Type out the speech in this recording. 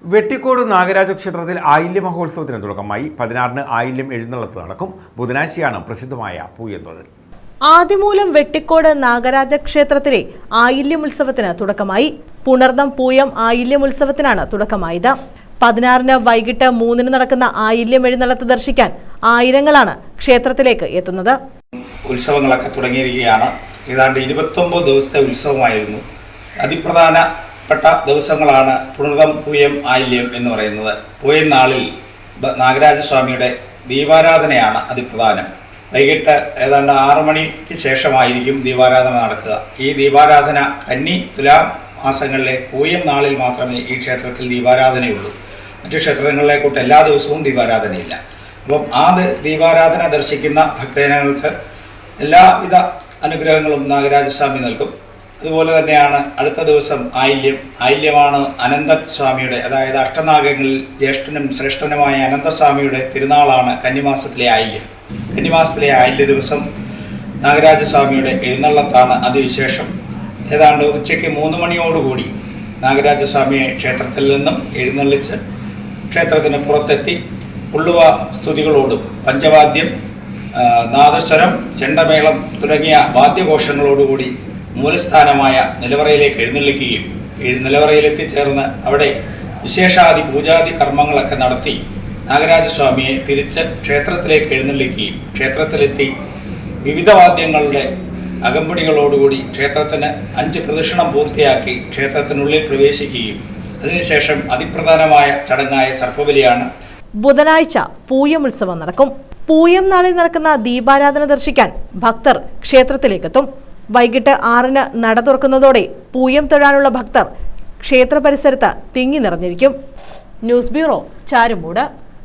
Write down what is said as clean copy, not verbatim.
വെട്ടിക്കോട് നാഗരാജ ക്ഷേത്രത്തിൽ ആയില്യ മഹോത്സവത്തിന് തുടക്കമായി. 16-ന് ആയില്യം എഴുന്നള്ളത്ത് നടക്കും. ബുധനാഴ്ചയാണ് പ്രസിദ്ധമായ പൂയംതൊഴൽ. ആദിമൂലം വെട്ടിക്കോട് നാഗരാജ ക്ഷേത്രത്തിലെ ആയില്യമുത്സവത്തിന് തുടക്കമായി. പുണർദം പൂയം ആയില്യമുത്സവത്തിനാണ് തുടക്കമായത്. 16-ന് വൈകിട്ട് 3-ന് നടക്കുന്ന ആയില്യം എഴുന്നള്ളത്ത് ദർശിക്കാൻ ആയിരങ്ങളാണ് ക്ഷേത്രത്തിലേക്ക് എത്തുന്നത്. ഉത്സവങ്ങളൊക്കെ തുടങ്ങിയിരിക്കുകയാണ്. ഏതാണ്ട് 29 ദിവസത്തെ ഉത്സവമായിരുന്നു. അതിപ്രധാനപ്പെട്ട ദിവസങ്ങളാണ് പുണർദം പൂയം ആയില്യം എന്ന് പറയുന്നത്. പൂയം നാളിൽ നാഗരാജസ്വാമിയുടെ ദീപാരാധനയാണ് അതിപ്രധാനം. വൈകിട്ട് ഏതാണ്ട് 6 മണിക്ക് ശേഷമായിരിക്കും ദീപാരാധന നടക്കുക. ഈ ദീപാരാധന കന്നി തുലാം മാസങ്ങളിലെ പൂയം നാളിൽ മാത്രമേ ഈ ക്ഷേത്രത്തിൽ ദീപാരാധനയുള്ളൂ. മറ്റു ക്ഷേത്രങ്ങളിലെ കൂട്ട് എല്ലാ ദിവസവും ദീപാരാധനയില്ല. അപ്പം ആ ദീപാരാധന ദർശിക്കുന്ന ഭക്തജനങ്ങൾക്ക് എല്ലാവിധ അനുഗ്രഹങ്ങളും നാഗരാജസ്വാമി നൽകും. അതുപോലെ തന്നെയാണ് അടുത്ത ദിവസം ആയില്യമാണ് അനന്തസ്വാമിയുടെ, അതായത് അഷ്ടനാഗങ്ങളിൽ ജ്യേഷ്ഠനും ശ്രേഷ്ഠനുമായ അനന്തസ്വാമിയുടെ തിരുനാളാണ് കന്നിമാസത്തിലെ ആയില്യം. കന്നിമാസത്തിലെ ആയില്യ ദിവസം നാഗരാജസ്വാമിയുടെ എഴുന്നള്ളത്താണ് അതിവിശേഷം. ഏതാണ്ട് ഉച്ചയ്ക്ക് 3 മണിയോടുകൂടി നാഗരാജസ്വാമിയെ ക്ഷേത്രത്തിൽ നിന്നും എഴുന്നള്ളിച്ച് ക്ഷേത്രത്തിന് പുറത്തെത്തി പുള്ളുവ സ്തുതികളോടും പഞ്ചവാദ്യം, നാദസ്വരം, ചെണ്ടമേളം തുടങ്ങിയ വാദ്യഘോഷങ്ങളോടുകൂടി മൂലസ്ഥാനമായ നിലവറയിലേക്ക് എഴുന്നള്ളിക്കുകയും നിലവറയിലെത്തിച്ചേർന്ന് അവിടെ വിശേഷാദി പൂജാദി കർമ്മങ്ങളൊക്കെ നടത്തി നാഗരാജസ്വാമിയെ തിരിച്ച് ക്ഷേത്രത്തിലേക്ക് എഴുന്നള്ളിക്കുകയും ക്ഷേത്രത്തിലെത്തി വിവിധ വാദ്യങ്ങളുടെ അകമ്പടികളോടുകൂടി ക്ഷേത്രത്തിന് 5 പ്രദക്ഷിണം പൂർത്തിയാക്കി ക്ഷേത്രത്തിനുള്ളിൽ പ്രവേശിക്കുകയും അതിനുശേഷം അതിപ്രധാനമായ ചടങ്ങായ സർപ്പബലിയാണ്. ബുധനാഴ്ച പൂയം ഉത്സവം നടക്കും. പൂയം നാളിൽ നടക്കുന്ന ദീപാരാധന ദർശിക്കാൻ ഭക്തർ ക്ഷേത്രത്തിലേക്കെത്തും. വൈകിട്ട് 6-ന് നട തുറക്കുന്നതോടെ പൂയം തൊഴാനുള്ള ഭക്തർ ക്ഷേത്ര പരിസരത്ത് തിങ്ങി നിറഞ്ഞിരിക്കും. News bureau, Charummood.